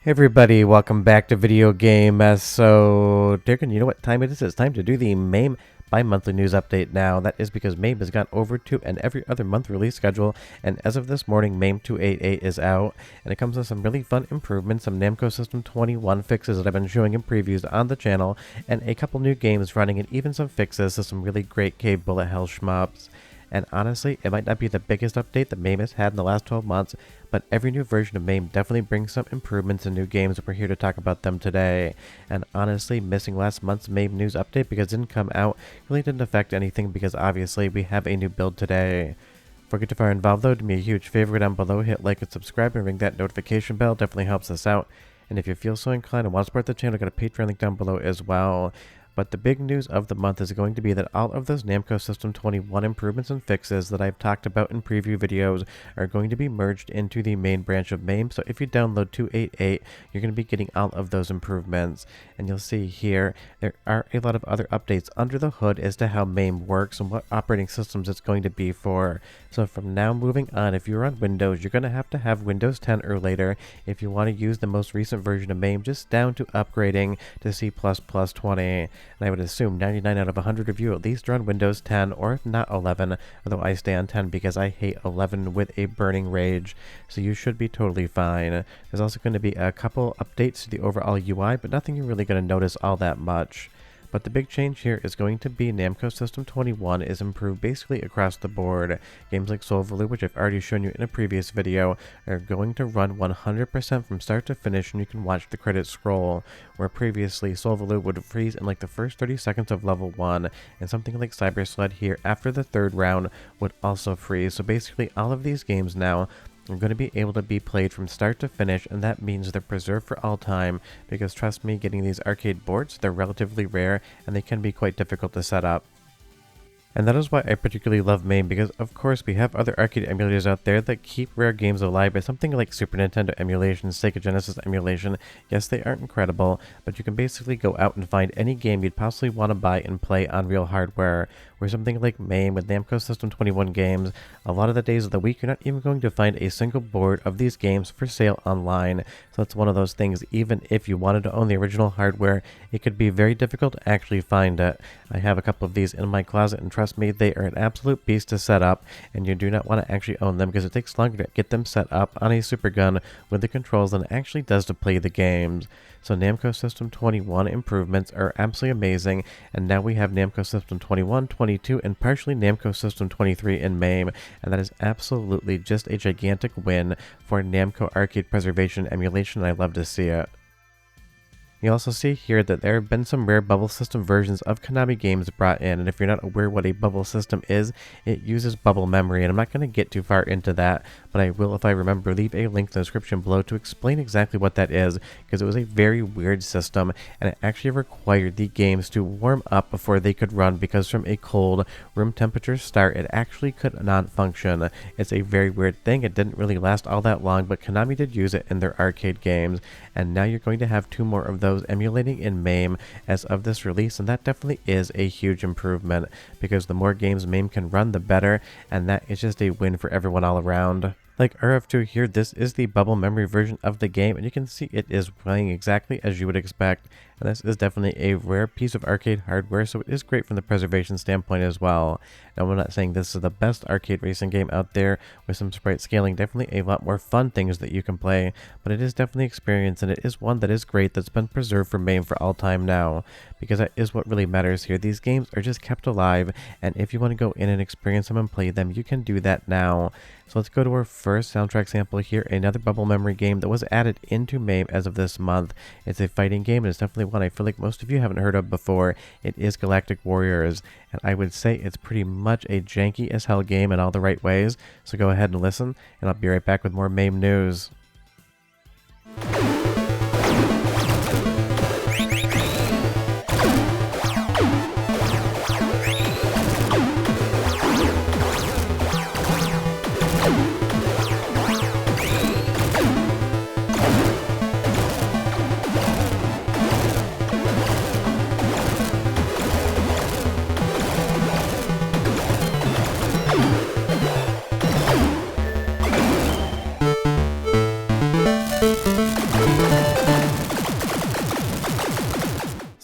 Hey everybody, welcome back to Video Game. So, Darren, you know what time it is? It's time to do the MAME bi-monthly news update now. That is because MAME has gone over to an every other month release schedule, and as of this morning, MAME 288 is out, and it comes with some really fun improvements, some Namco System 21 fixes that I've been showing in previews on the channel, and a couple new games running, and even some fixes to some really great cave bullet hell shmups. And honestly, it might not be the biggest update that MAME has had in the last 12 months, but every new version of MAME definitely brings some improvements and new games, and we're here to talk about them today. And honestly, missing last month's MAME news update because it didn't come out really didn't affect anything because obviously we have a new build today. Before we get too far involved though, do me a huge favor down below, hit like and subscribe and ring that notification bell, definitely helps us out. And if you feel so inclined and want to support the channel, got a Patreon link down below as well. But the big news of the month is going to be that all of those Namco System 21 improvements and fixes that I've talked about in preview videos are going to be merged into the main branch of MAME. So if you download 288, you're going to be getting all of those improvements. And you'll see here, there are a lot of other updates under the hood as to how MAME works and what operating systems it's going to be for. So from now moving on, if you're on Windows, you're going to have Windows 10 or later if you want to use the most recent version of MAME, just down to upgrading to C++ 20. And I would assume 99 out of 100 of you at least run Windows 10, or if not 11, although I stay on 10 because I hate 11 with a burning rage, so you should be totally fine. There's also going to be a couple updates to the overall UI, but nothing you're really going to notice all that much. But the big change here is going to be Namco System 21 is improved basically across the board. Games like Soul Value, which I've already shown you in a previous video, are going to run 100% from start to finish, and you can watch the credits scroll, where previously Soul Value would freeze in like the first 30 seconds of level 1, and something like Cyber Sled here after the third round would also freeze. So basically all of these games now are going to be able to be played from start to finish, and that means they're preserved for all time, because trust me, getting these arcade boards, they're relatively rare and they can be quite difficult to set up. And that is why I particularly love MAME, because of course we have other arcade emulators out there that keep rare games alive, but something like Super Nintendo emulation, Sega Genesis emulation, yes, they aren't incredible, but you can basically go out and find any game you'd possibly want to buy and play on real hardware, where something like MAME with Namco System 21 games, a lot of the days of the week you're not even going to find a single board of these games for sale online. So it's one of those things, even if you wanted to own the original hardware, it could be very difficult to actually find it. I have a couple of these in my closet, and trust me, they are an absolute beast to set up, and you do not want to actually own them because it takes longer to get them set up on a Super Gun with the controls than it actually does to play the games. So Namco System 21 improvements are absolutely amazing, and now we have Namco System 21, 22, and partially Namco System 23 in MAME, and that is absolutely just a gigantic win for Namco arcade preservation emulation, and I love to see it. You also see here that there have been some rare Bubble System versions of Konami games brought in, and if you're not aware what a Bubble System is, it uses bubble memory, and I'm not going to get too far into that, but I will, if I remember, leave a link in the description below to explain exactly what that is, because it was a very weird system, and it actually required the games to warm up before they could run, because from a cold room temperature start, it actually could not function. It's a very weird thing. It didn't really last all that long, but Konami did use it in their arcade games, and now you're going to have 2 more of those emulating in MAME as of this release, and that definitely is a huge improvement, because the more games MAME can run, the better, and that is just a win for everyone all around. Like RF2 here, this is the bubble memory version of the game, and you can see it is playing exactly as you would expect, and this is definitely a rare piece of arcade hardware, so it is great from the preservation standpoint as well. Now, I'm not saying this is the best arcade racing game out there with some sprite scaling, definitely a lot more fun things that you can play, but it is definitely experience, and it is one that is great that's been preserved for MAME for all time now, because that is what really matters here. These games are just kept alive, and if you want to go in and experience them and play them, you can do that now. So let's go to our first soundtrack sample here, another bubble memory game that was added into MAME as of this month. It's a fighting game, and it's definitely one I feel like most of you haven't heard of before. It is Galactic Warriors, and I would say it's pretty much a janky as hell game in all the right ways, so go ahead and listen, and I'll be right back with more MAME news.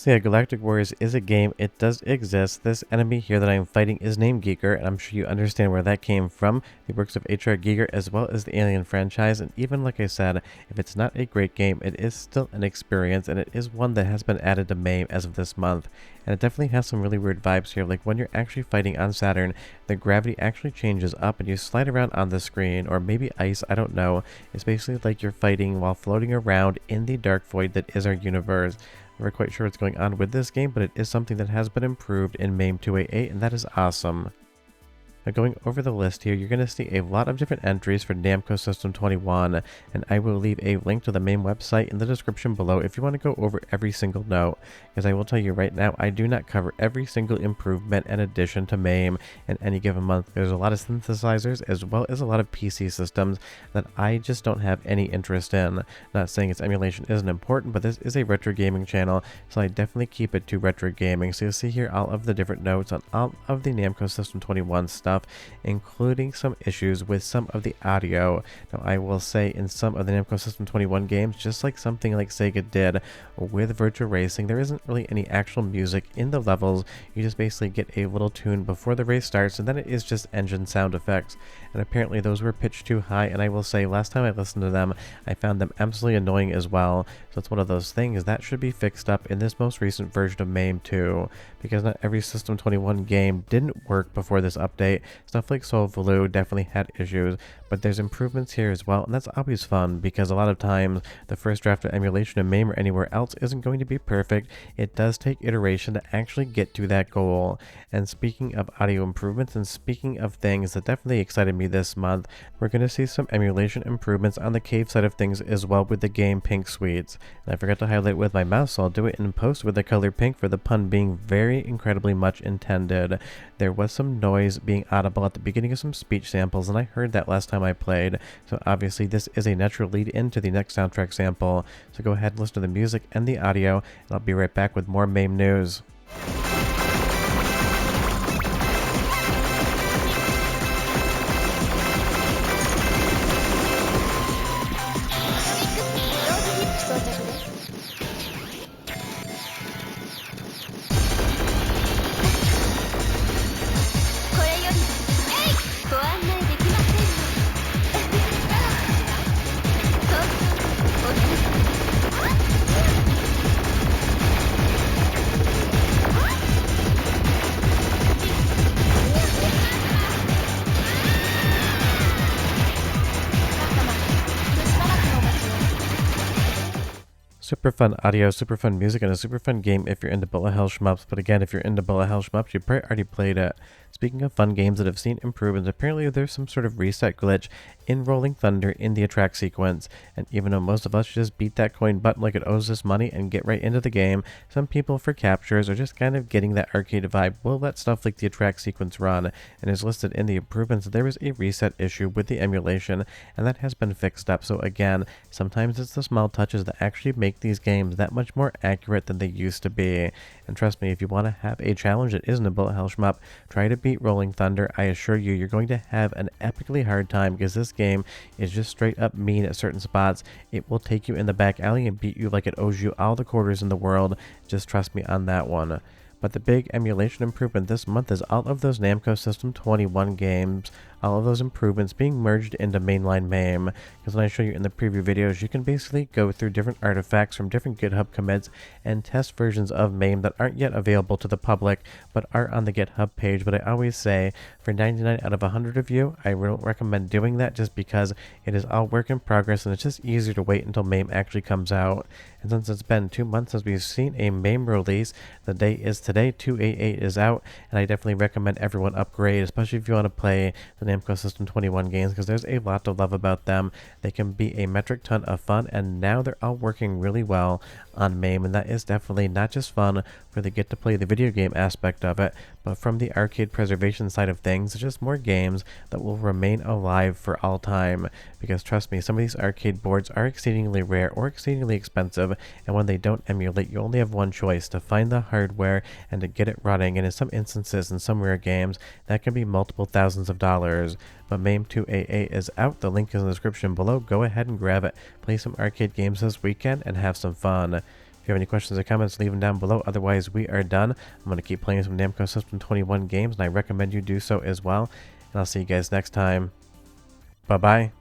So yeah, Galactic Warriors is a game. It does exist. This enemy here that I'm fighting is named Giger, and I'm sure you understand where that came from. The works of H.R. Giger as well as the Alien franchise, and even like I said, if it's not a great game, it is still an experience, and it is one that has been added to MAME as of this month. And it definitely has some really weird vibes here, like when you're actually fighting on Saturn, the gravity actually changes up and you slide around on the screen, or maybe ice, I don't know. It's basically like you're fighting while floating around in the dark void that is our universe. Never quite sure what's going on with this game, but it is something that has been improved in MAME 288, and that is awesome. Now going over the list here, you're going to see a lot of different entries for Namco System 21, and I will leave a link to the MAME website in the description below if you want to go over every single note, because I will tell you right now, I do not cover every single improvement and addition to MAME in any given month. There's a lot of synthesizers as well as a lot of PC systems that I just don't have any interest in. Not saying its emulation isn't important, but this is a retro gaming channel, so I definitely keep it to retro gaming. So you'll see here all of the different notes on all of the Namco System 21 stuff, including some issues with some of the audio. Now I will say in some of the Namco System 21 games, just like something like Sega did with Virtua Racing, there isn't really any actual music in the levels. You just basically get a little tune before the race starts, and then it is just engine sound effects. And apparently those were pitched too high, and I will say last time I listened to them, I found them absolutely annoying as well. So it's one of those things that should be fixed up in this most recent version of MAME 2, because not every System 21 game didn't work before this update. Stuff like Soul Value definitely had issues, but there's improvements here as well, and that's always fun, because a lot of times the first draft of emulation in MAME or anywhere else isn't going to be perfect. It does take iteration to actually get to that goal. And speaking of audio improvements, and speaking of things that definitely excited me this month, we're going to see some emulation improvements on the cave side of things as well with the game Pink Sweets. And I forgot to highlight with my mouse, so I'll do it in post with the color pink, for the pun being very incredibly much intended. There was some noise being audible at the beginning of some speech samples, and I heard that last time I played, so obviously this is a natural lead into the next soundtrack sample. So go ahead and listen to the music and the audio, and I'll be right back with more MAME news. Super fun audio, super fun music, and a super fun game if you're into bullet hell shmups. But again, if you're into bullet hell shmups, you probably already played it. Speaking of fun games that have seen improvements, apparently there's some sort of reset glitch in Rolling Thunder in the attract sequence, and even though most of us just beat that coin button like it owes us money and get right into the game, some people for captures or just kind of getting that arcade vibe will let stuff like the attract sequence run. And is listed in the improvements, there is a reset issue with the emulation, and that has been fixed up. So again, sometimes it's the small touches that actually make these games that much more accurate than they used to be. And trust me, if you want to have a challenge that isn't a bullet hell shmup, try to beat Rolling Thunder. I assure you, you're going to have an epically hard time, because this game is just straight up mean at certain spots. It will take you in the back alley and beat you like it owes you all the quarters in the world. Just trust me on that one. But the big emulation improvement this month is all of those Namco System 21 games, all of those improvements being merged into mainline MAME. Because when I show you in the preview videos, you can basically go through different artifacts from different GitHub commits and test versions of MAME that aren't yet available to the public, but are on the GitHub page. But I always say, for 99 out of 100 of you, I don't recommend doing that, just because it is all work in progress, and it's just easier to wait until MAME actually comes out. And since it's been 2 months since we've seen a MAME release, the date is today, 288 is out, and I definitely recommend everyone upgrade, especially if you want to play the Namco System 21 games, because there's a lot to love about them. They can be a metric ton of fun, and now they're all working really well on MAME, and that is definitely not just fun for the get to play the video game aspect of it, but from the arcade preservation side of things, it's just more games that will remain alive for all time. Because trust me, some of these arcade boards are exceedingly rare or exceedingly expensive, and when they don't emulate, you only have one choice: to find the hardware and to get it running, and in some instances, in some rare games, that can be multiple thousands of dollars. But MAME 288 is out, the link is in the description below. Go ahead and grab it, play some arcade games this weekend, and have some fun. If you have any questions or comments, leave them down below. Otherwise, we are done. I'm going to keep playing some Namco System 21 games, and I recommend you do so as well. And I'll see you guys next time. Bye-bye.